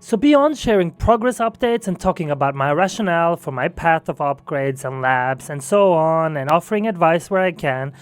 So beyond sharing progress updates and talking about my rationale for my path of upgrades and labs and so on, and offering advice where I can,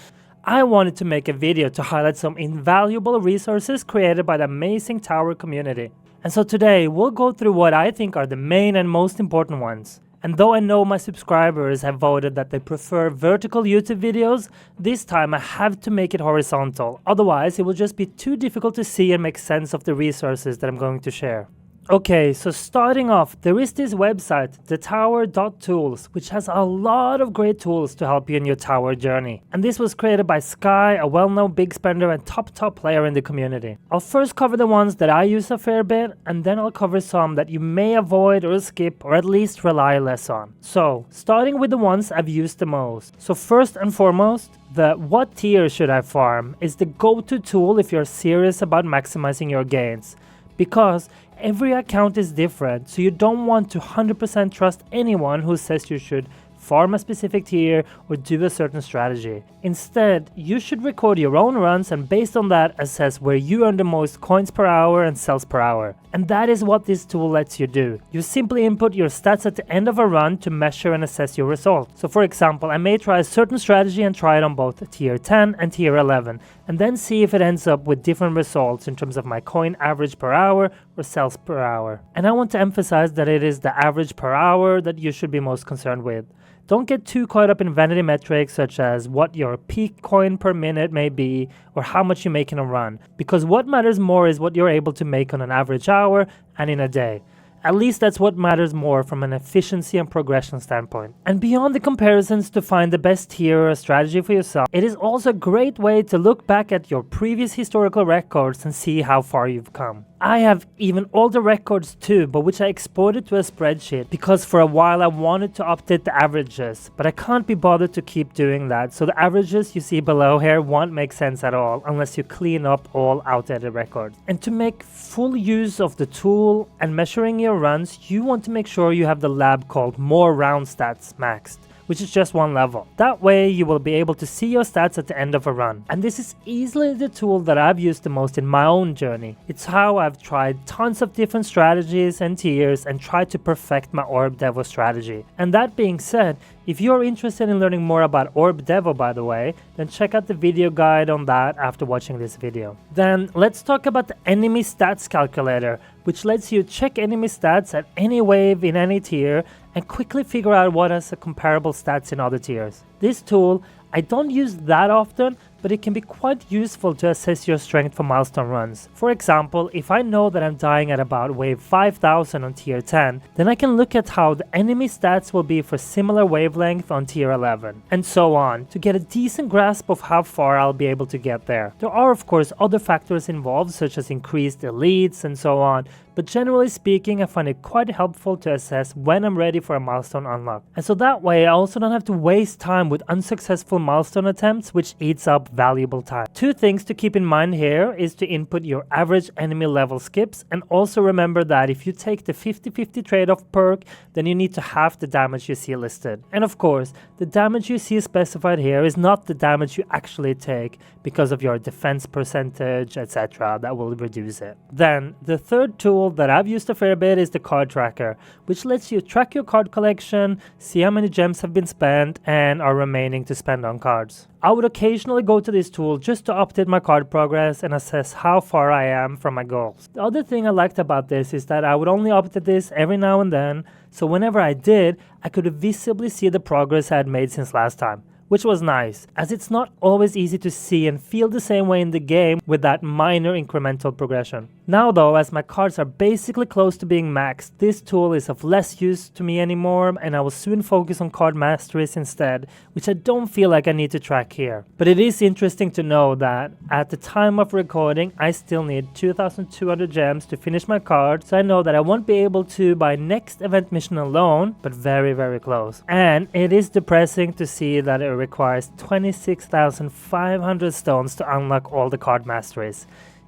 I wanted to make a video to highlight some invaluable resources created by the amazing Tower community. And so today we'll go through what I think are the main and most important ones. And though I know my subscribers have voted that they prefer vertical YouTube videos, this time I have to make it horizontal, otherwise it will just be too difficult to see and make sense of the resources that I'm going to share. Okay, so starting off, there is this website, thetower.tools, which has a lot of great tools to help you in your tower journey. And this was created by Sky, a well-known big spender and top player in the community. I'll first cover the ones that I use a fair bit, and then I'll cover some that you may avoid or skip or at least rely less on. So, starting with the ones I've used the most. So first and foremost, the what tier should I farm is the go-to tool if you're serious about maximizing your gains. Because every account is different, so you don't want to 100% trust anyone who says you should farm a specific tier or do a certain strategy. Instead, you should record your own runs and based on that assess where you earn the most coins per hour and cells per hour. And that is what this tool lets you do. You simply input your stats at the end of a run to measure and assess your results. So for example, I may try a certain strategy and try it on both tier 10 and tier 11, and then see if it ends up with different results in terms of my coin average per hour or cells per hour. And I want to emphasize that it is the average per hour that you should be most concerned with. Don't get too caught up in vanity metrics such as what your peak coin per minute may be or how much you make in a run, because what matters more is what you're able to make on an average hour and in a day. At least that's what matters more from an efficiency and progression standpoint. And beyond the comparisons to find the best tier or strategy for yourself, it is also a great way to look back at your previous historical records and see how far you've come. I have even older records too, but which I exported to a spreadsheet because for a while I wanted to update the averages, but I can't be bothered to keep doing that, so the averages you see below here won't make sense at all unless you clean up all outdated records. And to make full use of the tool and measuring your runs, you want to make sure you have the lab called More Round Stats maxed, which is just one level. That way you will be able to see your stats at the end of a run. And this is easily the tool that I've used the most in my own journey. It's how I've tried tons of different strategies and tiers and tried to perfect my Orb Devo strategy. And that being said, if you're interested in learning more about Orb Devo, by the way, then check out the video guide on that after watching this video. Then let's talk about the enemy stats calculator, which lets you check enemy stats at any wave in any tier and quickly figure out what has a comparable stats in other tiers. This tool I don't use that often, but it can be quite useful to assess your strength for milestone runs. For example, if I know that I'm dying at about wave 5000 on tier 10, then I can look at how the enemy stats will be for similar wavelength on tier 11, and so on, to get a decent grasp of how far I'll be able to get there. There are of course other factors involved such as increased elites and so on, but generally speaking I find it quite helpful to assess when I'm ready for a milestone unlock. And so that way I also don't have to waste time with unsuccessful milestone attempts, which eats up valuable time. Two things to keep in mind here is to input your average enemy level skips, and also remember that if you take the 50-50 trade-off perk, then you need to half the damage you see listed. And of course, the damage you see specified here is not the damage you actually take because of your defense percentage, etc. that will reduce it. Then, the third tool that I've used a fair bit is the card tracker, which lets you track your card collection, see how many gems have been spent and are remaining to spend on cards. I would occasionally go to this tool just to update my card progress and assess how far I am from my goals. The other thing I liked about this is that I would only update this every now and then, so whenever I did, I could visibly see the progress I had made since last time, which was nice, as it's not always easy to see and feel the same way in the game with that minor incremental progression. Now though, as my cards are basically close to being maxed, this tool is of less use to me anymore, and I will soon focus on card masteries instead, which I don't feel like I need to track here. But it is interesting to know that at the time of recording, I still need 2200 gems to finish my card, so I know that I won't be able to by next event mission alone, but very close. And it is depressing to see that it requires 26,500 stones to unlock all the card masteries.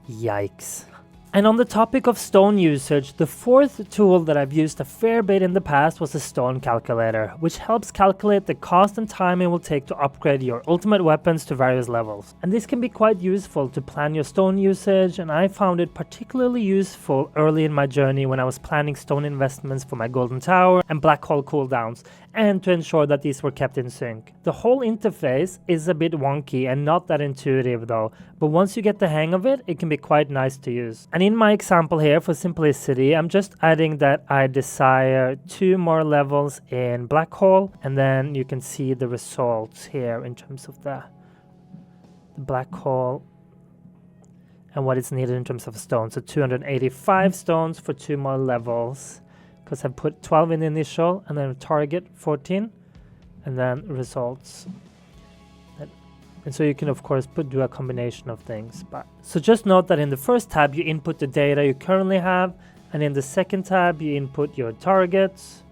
Yikes. And on the topic of stone usage, the fourth tool that I've used a fair bit in the past was the stone calculator, which helps calculate the cost and time it will take to upgrade your ultimate weapons to various levels. And this can be quite useful to plan your stone usage, and I found it particularly useful early in my journey when I was planning stone investments for my golden tower and black hole cooldowns, and to ensure that these were kept in sync. The whole interface is a bit wonky and not that intuitive though, but once you get the hang of it, it can be quite nice to use. And in my example here, for simplicity, I'm just adding that I desire 2 more levels in black hole, and then you can see the results here in terms of the black hole and what is needed in terms of stone. So 285 stones for 2 more levels, because I've put 12 in the initial, and then target 14, and then results. And so you can of course do a combination of things. So just note that in the first tab you input the data you currently have, and in the second tab you input your targets,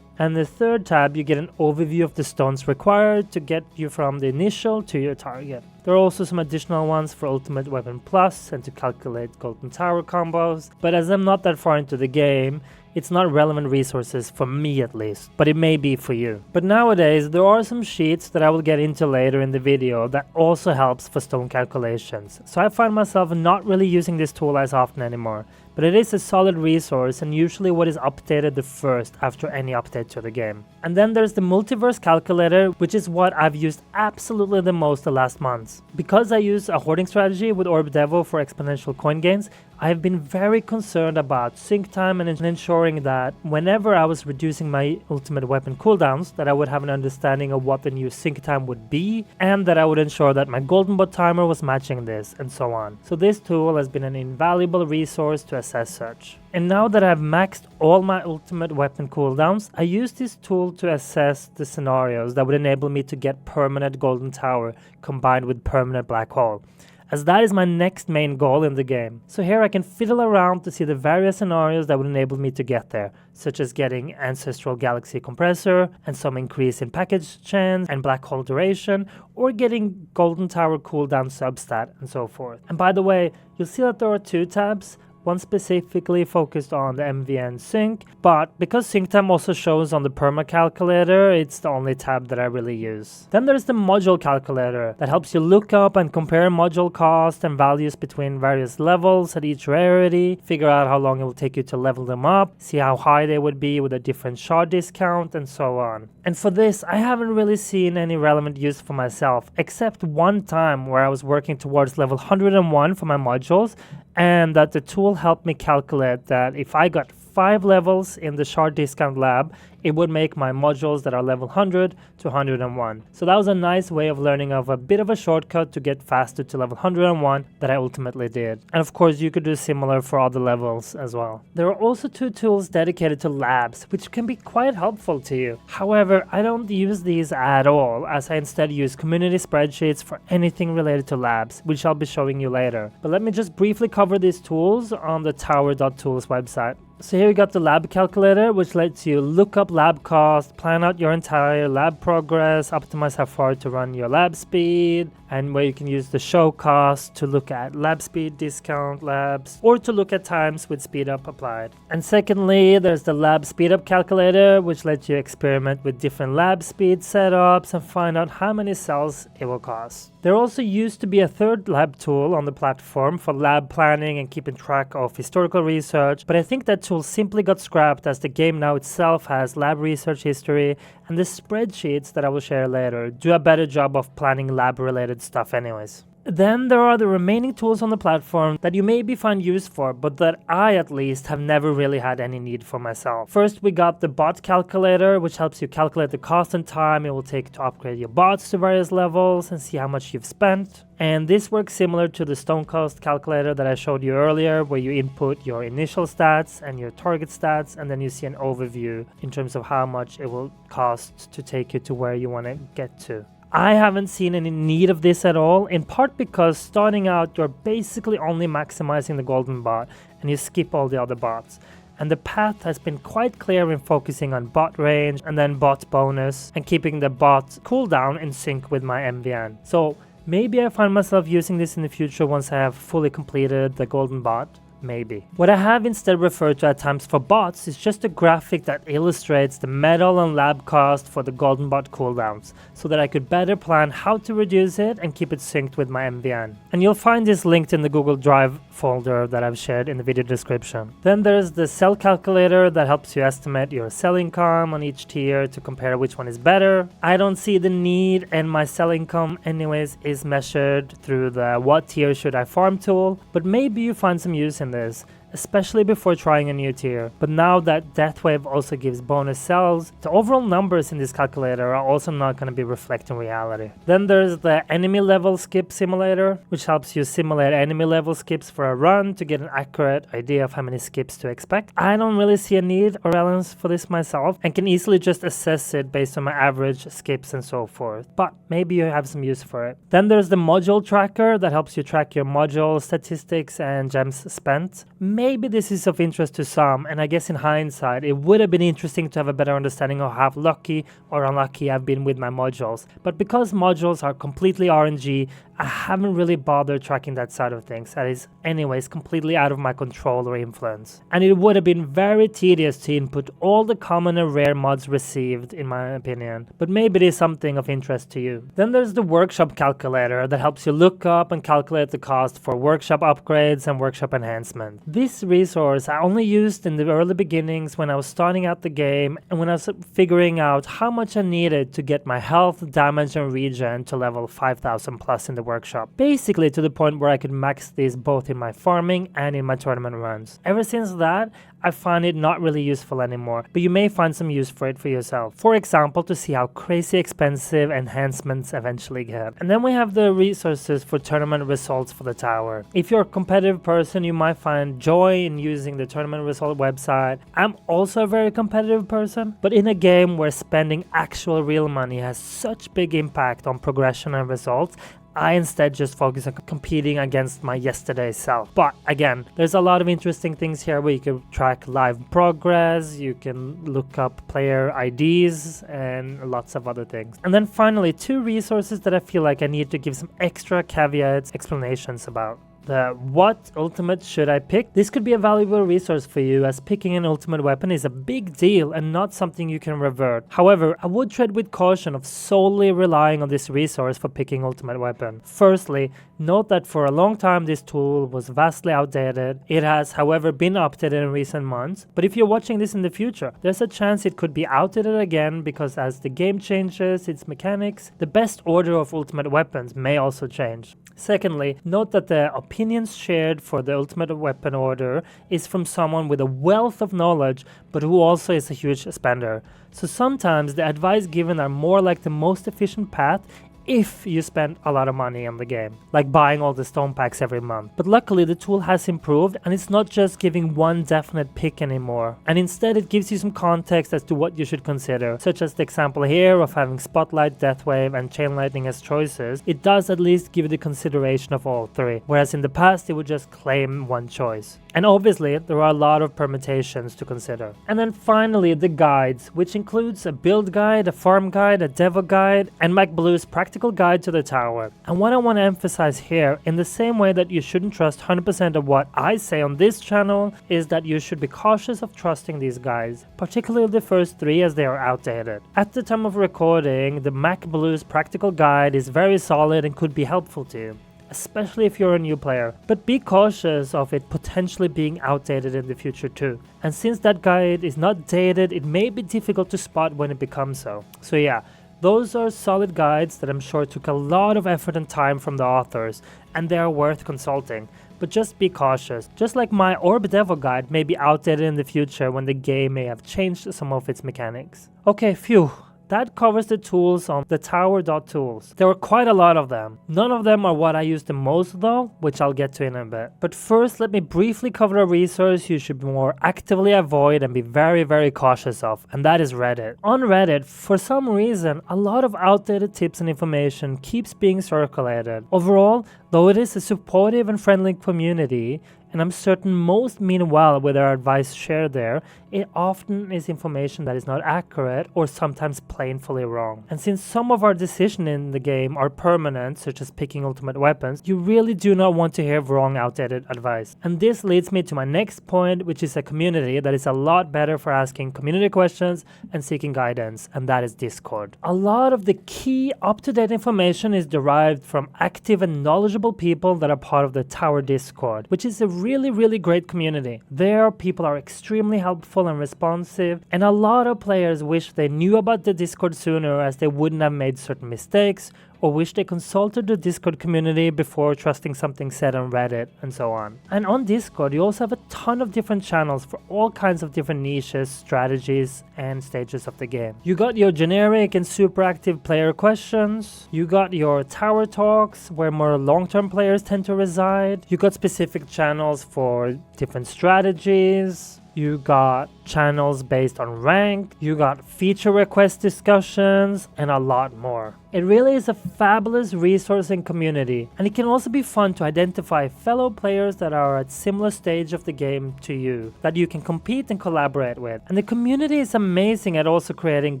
and the third tab you get an overview of the stones required to get you from the initial to your target. There are also some additional ones for Ultimate Weapon Plus and to calculate Golden Tower combos, but as I'm not that far into the game, it's not relevant resources for me at least, but it may be for you. But nowadays there are some sheets that I will get into later in the video that also helps for stone calculations. So I find myself not really using this tool as often anymore, but it is a solid resource and usually what is updated the first after any update to the game. And then there's the Multiverse Calculator, which is what I've used absolutely the most the last months. Because I use a hoarding strategy with Orb Devo for exponential coin gains, I have been very concerned about sync time and ensuring that whenever I was reducing my ultimate weapon cooldowns, that I would have an understanding of what the new sync time would be, and that I would ensure that my golden bot timer was matching this, and so on. So this tool has been an invaluable resource to assess such. And now that I've maxed all my ultimate weapon cooldowns, I use this tool to assess the scenarios that would enable me to get permanent golden tower combined with permanent black hole, as that is my next main goal in the game. So here I can fiddle around to see the various scenarios that would enable me to get there, such as getting Ancestral Galaxy Compressor and some increase in package chance and black hole duration, or getting Golden Tower cooldown substat and so forth. And by the way, you'll see that there are 2 tabs. One specifically focused on the MVN sync, but because sync time also shows on the perma calculator, it's the only tab that I really use. Then there's the module calculator that helps you look up and compare module cost and values between various levels at each rarity, figure out how long it will take you to level them up, see how high they would be with a different shard discount, and so on. And for this, I haven't really seen any relevant use for myself, except one time where I was working towards level 101 for my modules, and that the tool helped me calculate that if I got 5 levels in the shard discount lab, it would make my modules that are level 100 to 101. So that was a nice way of learning of a bit of a shortcut to get faster to level 101 that I ultimately did. And of course you could do similar for other levels as well. There are also 2 tools dedicated to labs, which can be quite helpful to you. However, I don't use these at all, as I instead use community spreadsheets for anything related to labs, which I'll be showing you later. But let me just briefly cover these tools on the thetower.tools website. So here we got the lab calculator, which lets you look up lab cost, plan out your entire lab progress, optimize how far to run your lab speed, and where you can use the show cost to look at lab speed discount labs, or to look at times with speed up applied. And secondly, there's the lab SpeedUp Calculator, which lets you experiment with different lab speed setups and find out how many cells it will cost. There also used to be a third lab tool on the platform for lab planning and keeping track of historical research, but I think that tool simply got scrapped as the game now itself has lab research history, and the spreadsheets that I will share later do a better job of planning lab related stuff anyways. Then there are the remaining tools on the platform that you maybe find use for, but that I at least have never really had any need for myself. First we got the bot calculator, which helps you calculate the cost and time it will take to upgrade your bots to various levels and see how much you've spent. And this works similar to the stone cost calculator that I showed you earlier, where you input your initial stats and your target stats, and then you see an overview in terms of how much it will cost to take you to where you want to get to. I haven't seen any need of this at all, in part because starting out you're basically only maximizing the golden bot and you skip all the other bots. And the path has been quite clear in focusing on bot range and then bot bonus and keeping the bot cooldown in sync with my MVN. So maybe I find myself using this in the future once I have fully completed the golden bot. maybe. What I have instead referred to at times for bots is just a graphic that illustrates the metal and lab cost for the golden bot cooldowns, so that I could better plan how to reduce it and keep it synced with my MVN. And you'll find this linked in the Google Drive folder that I've shared in the video description. Then there's the sell calculator that helps you estimate your sell income on each tier to compare which one is better. I don't see the need, and my sell income anyways is measured through the what tier should I farm tool, but maybe you find some use in this, especially before trying a new tier. But now that Deathwave also gives bonus cells, the overall numbers in this calculator are also not going to be reflecting reality. Then there's the enemy level skip simulator, which helps you simulate enemy level skips for a run to get an accurate idea of how many skips to expect. I don't really see a need or relevance for this myself, and can easily just assess it based on my average skips and so forth, but maybe you have some use for it. Then there's the module tracker that helps you track your module statistics and gems spent. Maybe this is of interest to some, and I guess in hindsight it would have been interesting to have a better understanding of how lucky or unlucky I've been with my modules. But because modules are completely RNG, I haven't really bothered tracking that side of things. That is anyways completely out of my control or influence. And it would have been very tedious to input all the common and rare mods received, in my opinion. But maybe it is something of interest to you. Then there's the workshop calculator that helps you look up and calculate the cost for workshop upgrades and workshop enhancement. This resource I only used in the early beginnings when I was starting out the game and when I was figuring out how much I needed to get my health, damage and regen to level 5000 plus in the workshop. Basically to the point where I could max these both in my farming and in my tournament runs. Ever since that, I find it not really useful anymore, but you may find some use for it for yourself. For example, to see how crazy expensive enhancements eventually get. And then we have the resources for tournament results for the tower. If you're a competitive person, you might find joy in using the tournament result website. I'm also a very competitive person, but in a game where spending actual real money has such big impact on progression and results, I instead just focus on competing against my yesterday self. But again, there's a lot of interesting things here where you can track live progress, you can look up player IDs, and lots of other things. And then finally, two resources that I feel like I need to give some extra caveats, explanations about. The what ultimate should I pick? This could be a valuable resource for you, as picking an ultimate weapon is a big deal and not something you can revert. However, I would tread with caution of solely relying on this resource for picking ultimate weapon. Firstly, note that for a long time this tool was vastly outdated. It has, however, been updated in recent months, but if you're watching this in the future, there's a chance it could be outdated again, because as the game changes its mechanics, the best order of ultimate weapons may also change. Secondly, note that the opinions shared for the ultimate weapon order is from someone with a wealth of knowledge, but who also is a huge spender. So sometimes the advice given are more like the most efficient path if you spend a lot of money on the game, like buying all the stone packs every month. But luckily the tool has improved, and it's not just giving one definite pick anymore, and instead it gives you some context as to what you should consider, such as the example here of having Spotlight, Deathwave and Chain Lightning as choices. It does at least give you the consideration of all three, whereas in the past it would just claim one choice. And obviously there are a lot of permutations to consider. And then finally the guides, which includes a build guide, a farm guide, a devo guide, and MacBlue's practical guide to the tower. And what I want to emphasize here, in the same way that you shouldn't trust 100% of what I say on this channel, is that you should be cautious of trusting these guides, particularly the first three, as they are outdated. At the time of recording, the MacBlue's practical guide is very solid and could be helpful to you, especially if you're a new player, but be cautious of it potentially being outdated in the future too. And since that guide is not dated, it may be difficult to spot when it becomes so. So yeah, those are solid guides that I'm sure took a lot of effort and time from the authors, and they are worth consulting. But just be cautious. Just like my Orb Devil guide may be outdated in the future when the game may have changed some of its mechanics. Okay, phew. That covers the tools on thetower.tools. There were quite a lot of them. None of them are what I use the most though, which I'll get to in a bit. But first, let me briefly cover a resource you should more actively avoid and be very cautious of, and that is Reddit. On Reddit, for some reason, a lot of outdated tips and information keeps being circulated. Overall, though it is a supportive and friendly community, and I'm certain most mean well with their advice shared there, it often is information that is not accurate or sometimes plainly wrong. And since some of our decisions in the game are permanent, such as picking ultimate weapons, you really do not want to hear wrong, outdated advice. And this leads me to my next point, which is a community that is a lot better for asking community questions and seeking guidance, and that is Discord. A lot of the key up-to-date information is derived from active and knowledgeable people that are part of the Tower Discord, which is a really great community. There, people are extremely helpful and responsive, and a lot of players wish they knew about the Discord sooner, as they wouldn't have made certain mistakes, or wish they consulted the Discord community before trusting something said on Reddit, and so on. And on Discord, you also have a ton of different channels for all kinds of different niches, strategies, and stages of the game. You got your generic and super active player questions, you got your tower talks, where more long-term players tend to reside, you got specific channels for different strategies, you got channels based on rank, you got feature request discussions, and a lot more. It really is a fabulous resource and community, and it can also be fun to identify fellow players that are at similar stage of the game to you, that you can compete and collaborate with. And the community is amazing at also creating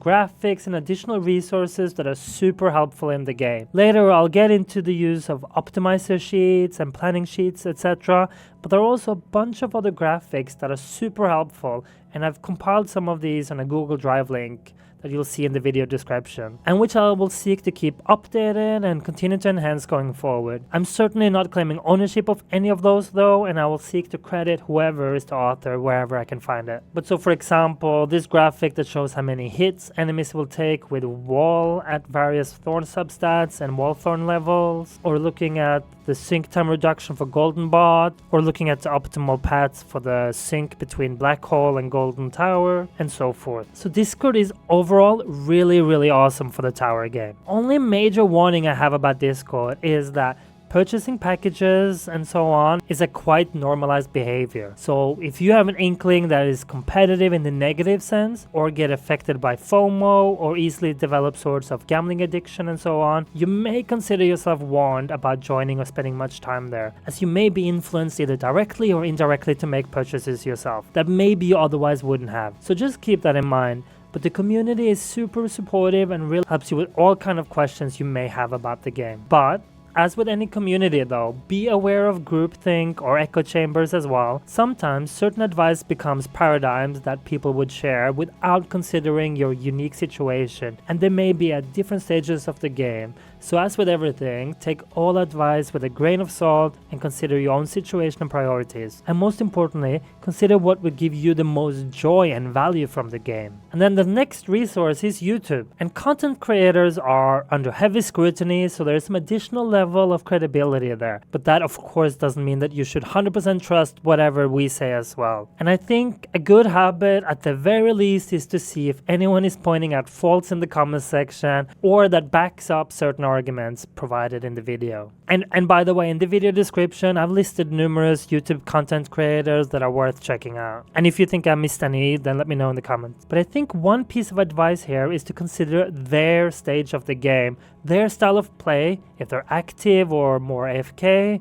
graphics and additional resources that are super helpful in the game. Later I'll get into the use of optimizer sheets and planning sheets, etc. But there are also a bunch of other graphics that are super helpful, and I've compiled some of these on a Google Drive link that you'll see in the video description, and which I will seek to keep updated and continue to enhance going forward. I'm certainly not claiming ownership of any of those though, and I will seek to credit whoever is the author wherever I can find it. But so for example, this graphic that shows how many hits enemies will take with wall at various thorn substats and wall thorn levels, or looking at the sync time reduction for Golden Bot, or looking at the optimal paths for the sync between Black Hole and Golden Tower, and so forth. So Discord is overall really awesome for the Tower game. Only major warning I have about Discord is that purchasing packages and so on is a quite normalized behavior. So if you have an inkling that is competitive in the negative sense, or get affected by FOMO, or easily develop sorts of gambling addiction and so on, you may consider yourself warned about joining or spending much time there, as you may be influenced either directly or indirectly to make purchases yourself that maybe you otherwise wouldn't have. So just keep that in mind. But the community is super supportive and really helps you with all kind of questions you may have about the game. But as with any community though, be aware of groupthink or echo chambers as well. Sometimes certain advice becomes paradigms that people would share without considering your unique situation, and they may be at different stages of the game. So as with everything, take all advice with a grain of salt and consider your own situation and priorities. And most importantly, consider what would give you the most joy and value from the game. And then the next resource is YouTube. And content creators are under heavy scrutiny, so there's some additional level of credibility there. But that of course doesn't mean that you should 100% trust whatever we say as well. And I think a good habit at the very least is to see if anyone is pointing out faults in the comment section, or that backs up certain arguments provided in the video. And by the way, in the video description, I've listed numerous YouTube content creators that are worth checking out. And if you think I missed any, then let me know in the comments. But I think one piece of advice here is to consider their stage of the game, their style of play, if they're active or more AFK,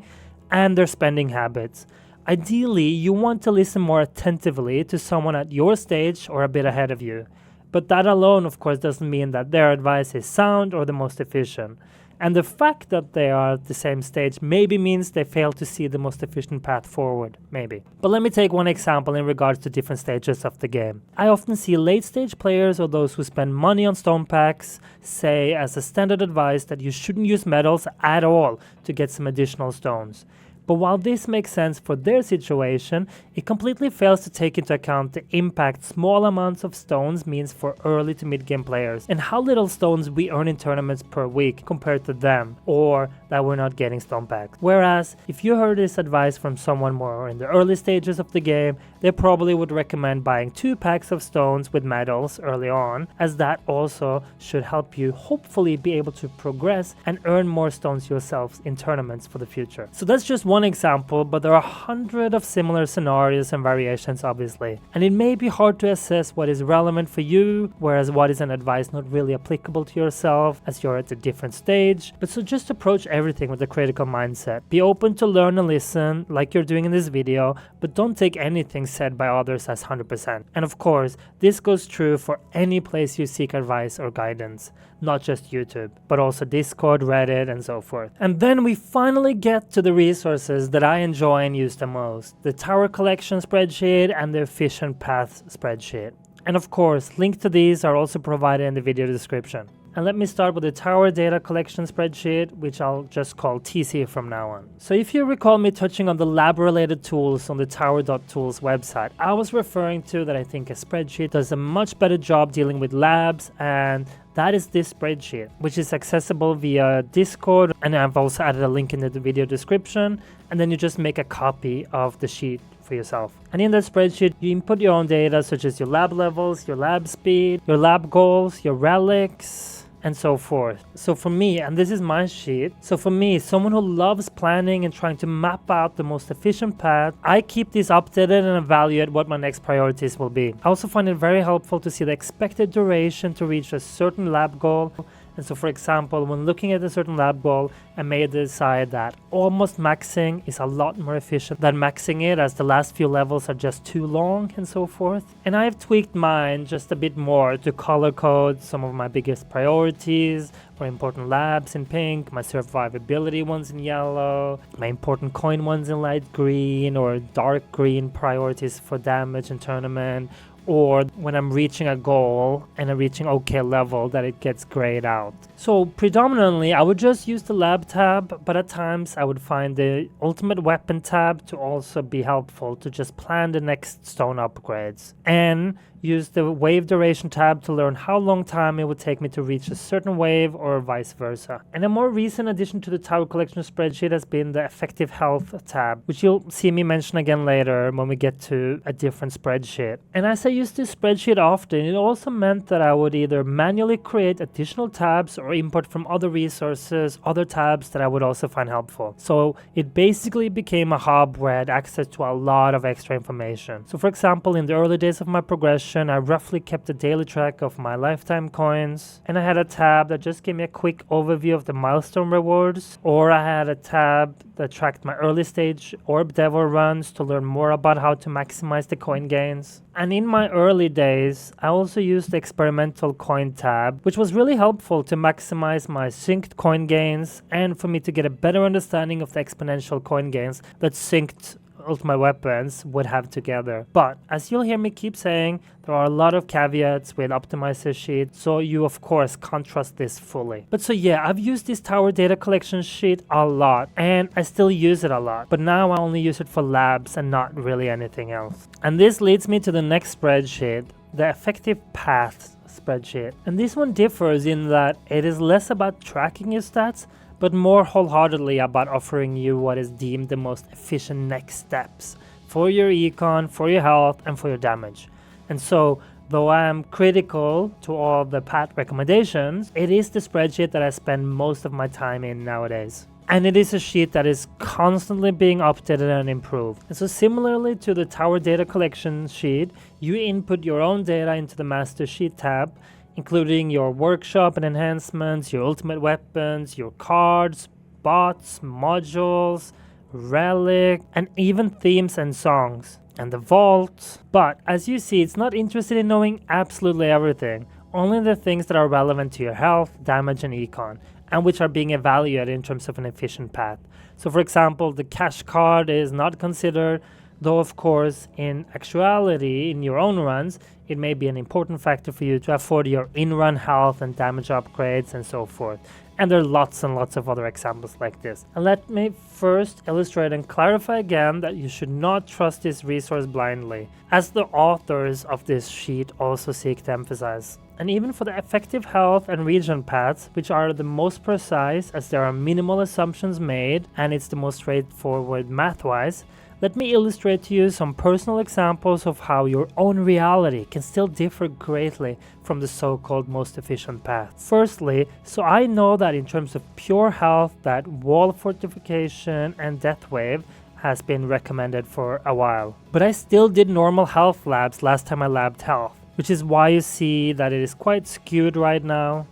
and their spending habits. Ideally, you want to listen more attentively to someone at your stage or a bit ahead of you. But that alone, of course, doesn't mean that their advice is sound or the most efficient. And the fact that they are at the same stage maybe means they fail to see the most efficient path forward, maybe. But let me take one example in regards to different stages of the game. I often see late stage players or those who spend money on stone packs say as a standard advice that you shouldn't use metals at all to get some additional stones. But while this makes sense for their situation, it completely fails to take into account the impact small amounts of stones means for early to mid-game players, and how little stones we earn in tournaments per week compared to them, or that we're not getting stone packs. Whereas, if you heard this advice from someone more in the early stages of the game, they probably would recommend buying 2 packs of stones with metals early on, as that also should help you hopefully be able to progress and earn more stones yourselves in tournaments for the future. So that's just one example, but there are 100 of similar scenarios and variations obviously, and it may be hard to assess what is relevant for you, whereas what is an advice not really applicable to yourself as you're at a different stage. But so just approach everything with a critical mindset. Be open to learn and listen, like you're doing in this video, but don't take anything said by others as 100%. And of course, this goes true for any place you seek advice or guidance, not just YouTube, but also Discord, Reddit, and so forth. And then we finally get to the resources that I enjoy and use the most: the Tower Collection spreadsheet and the Efficient Path spreadsheet. And of course, links to these are also provided in the video description. And let me start with the Tower Data Collection spreadsheet, which I'll just call TC from now on. So if you recall me touching on the lab-related tools on the tower.tools website, I was referring to that I think a spreadsheet does a much better job dealing with labs, and that is this spreadsheet, which is accessible via Discord, and I've also added a link in the video description, and then you just make a copy of the sheet for yourself. And in that spreadsheet, you input your own data, such as your lab levels, your lab speed, your lab goals, your relics, and so forth. So for me, and this is my sheet, so for me, someone who loves planning and trying to map out the most efficient path, I keep this updated and evaluate what my next priorities will be. I also find it very helpful to see the expected duration to reach a certain lab goal. And so for example, when looking at a certain lab goal, I may decide that almost maxing is a lot more efficient than maxing it, as the last few levels are just too long and so forth. And I've tweaked mine just a bit more to color code some of my biggest priorities or important labs in pink, my survivability ones in yellow, my important coin ones in light green, or dark green priorities for damage and tournament, or when I'm reaching a goal and I'm reaching OK level, that it gets grayed out. So predominantly I would just use the lab tab, but at times I would find the ultimate weapon tab to also be helpful to just plan the next stone upgrades, and use the wave duration tab to learn how long time it would take me to reach a certain wave, or vice versa. And a more recent addition to the Tower Collection spreadsheet has been the effective health tab, which you'll see me mention again later when we get to a different spreadsheet. And as I used this spreadsheet often, it also meant that I would either manually create additional tabs or import from other resources, other tabs that I would also find helpful. So it basically became a hub where I had access to a lot of extra information. So for example, in the early days of my progression, I roughly kept a daily track of my lifetime coins, and I had a tab that just gave me a quick overview of the milestone rewards, or I had a tab that tracked my early stage orb devil runs to learn more about how to maximize the coin gains. And in my early days, I also used the experimental coin tab, which was really helpful to maximize my synced coin gains and for me to get a better understanding of the exponential coin gains that synced ultimate weapons would have together. But as you'll hear me keep saying, there are a lot of caveats with optimizer sheet, so you of course can't trust this fully. But so yeah, I've used this Tower Data Collection sheet a lot, and I still use it a lot, but now I only use it for labs and not really anything else. And this leads me to the next spreadsheet, the Effective Path spreadsheet. And this one differs in that it is less about tracking your stats, but more wholeheartedly about offering you what is deemed the most efficient next steps for your econ, for your health, and for your damage. And so, though I am critical to all the path recommendations, it is the spreadsheet that I spend most of my time in nowadays. And it is a sheet that is constantly being updated and improved. And so similarly to the Tower Data Collection sheet, you input your own data into the Master Sheet tab, including your workshop and enhancements, your ultimate weapons, your cards, bots, modules, relic, and even themes and songs, and the vault. But as you see, it's not interested in knowing absolutely everything, only the things that are relevant to your health, damage, and econ, and which are being evaluated in terms of an efficient path. So for example, the cash card is not considered, though of course in actuality, in your own runs, it may be an important factor for you to afford your in-run health and damage upgrades and so forth. And there are lots and lots of other examples like this. And let me first illustrate and clarify again that you should not trust this resource blindly, as the authors of this sheet also seek to emphasize. And even for the effective health and region paths, which are the most precise as there are minimal assumptions made and it's the most straightforward math-wise, let me illustrate to you some personal examples of how your own reality can still differ greatly from the so-called most efficient path. Firstly, so I know that in terms of pure health, that wall fortification and death wave has been recommended for a while. But I still did normal health labs last time I labbed health, which is why you see that it is quite skewed right now.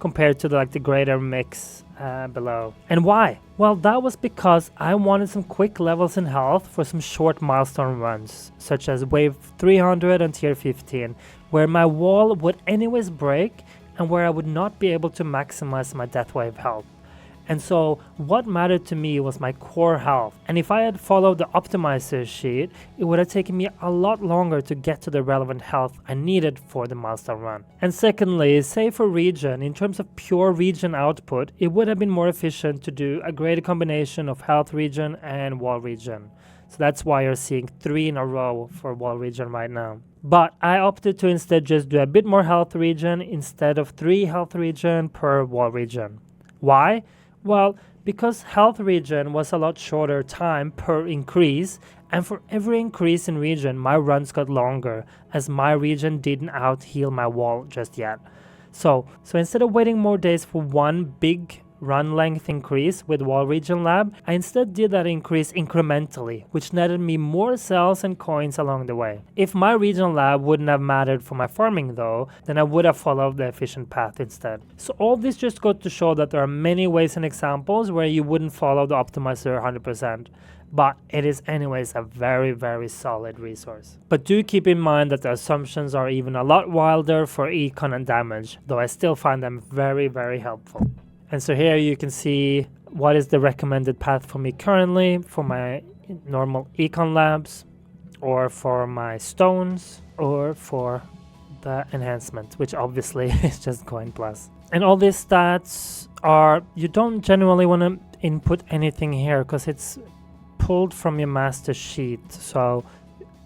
compared to the greater mix below. And why? Well, that was because I wanted some quick levels in health for some short milestone runs, such as wave 300 and tier 15, where my wall would anyways break and where I would not be able to maximize my death wave health. And so what mattered to me was my core health. And if I had followed the optimizer sheet, it would have taken me a lot longer to get to the relevant health I needed for the milestone run. And secondly, say for region, in terms of pure region output, it would have been more efficient to do a greater combination of health region and wall region. So that's why you're seeing 3 in a row for wall region right now. But I opted to instead just do a bit more health region instead of 3 health region per wall region. Why? Well, because health region was a lot shorter time per increase, and for every increase in region, my runs got longer, as my region didn't out-heal my wall just yet. So instead of waiting more days for one big run length increase with wall region lab, I instead did that increase incrementally, which netted me more cells and coins along the way. If my region lab wouldn't have mattered for my farming though, then I would have followed the efficient path instead. So all this just goes to show that there are many ways and examples where you wouldn't follow the optimizer 100%. But it is anyways a very, very solid resource. But do keep in mind that the assumptions are even a lot wilder for econ and damage, though I still find them very, very helpful. And so here you can see what is the recommended path for me currently for my normal econ labs, or for my stones, or for the enhancement, which obviously is just coin plus. And all these stats are, you don't generally want to input anything here because it's pulled from your master sheet,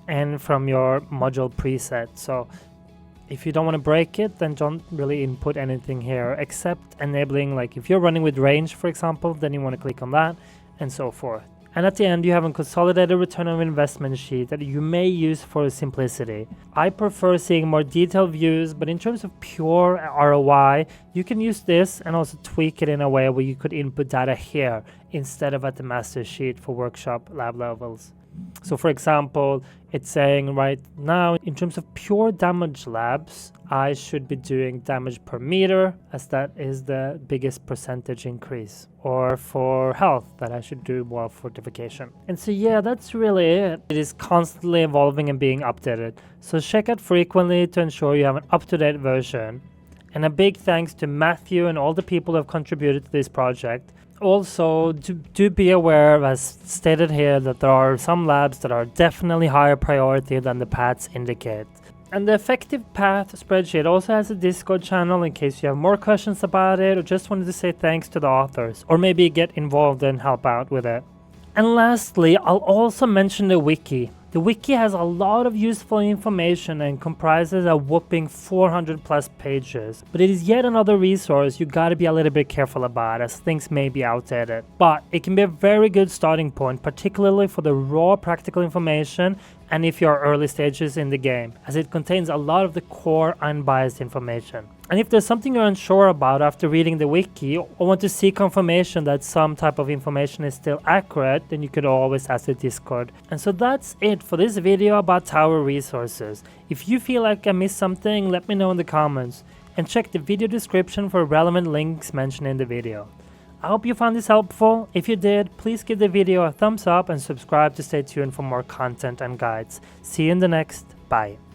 and from your module preset. So if you don't want to break it, then don't really input anything here, except enabling, if you're running with range, for example, then you want to click on that, and so forth. And at the end, you have a consolidated return on investment sheet that you may use for simplicity. I prefer seeing more detailed views, but in terms of pure ROI, you can use this and also tweak it in a way where you could input data here instead of at the master sheet for workshop lab levels. So for example, it's saying right now, in terms of pure damage labs, I should be doing damage per meter, as that is the biggest percentage increase. Or for health, that I should do wall fortification. And so yeah, that's really it. It is constantly evolving and being updated. So check it frequently to ensure you have an up-to-date version. And a big thanks to Matthew and all the people who have contributed to this project. Also, do be aware, as stated here, that there are some labs that are definitely higher priority than the paths indicate. And the effective path spreadsheet also has a Discord channel in case you have more questions about it or just wanted to say thanks to the authors, or maybe get involved and help out with it. And lastly, I'll also mention the Wiki. The Wiki has a lot of useful information and comprises a whopping 400 plus pages, but it is yet another resource you gotta be a little bit careful about, as things may be outdated. But it can be a very good starting point, particularly for the raw practical information and if you're early stages in the game, as it contains a lot of the core unbiased information. And if there's something you're unsure about after reading the wiki, or want to see confirmation that some type of information is still accurate, then you could always ask the Discord. And so that's it for this video about tower resources. If you feel like I missed something, let me know in the comments, and check the video description for relevant links mentioned in the video. I hope you found this helpful. If you did, please give the video a thumbs up and subscribe to stay tuned for more content and guides. See you in the next. Bye.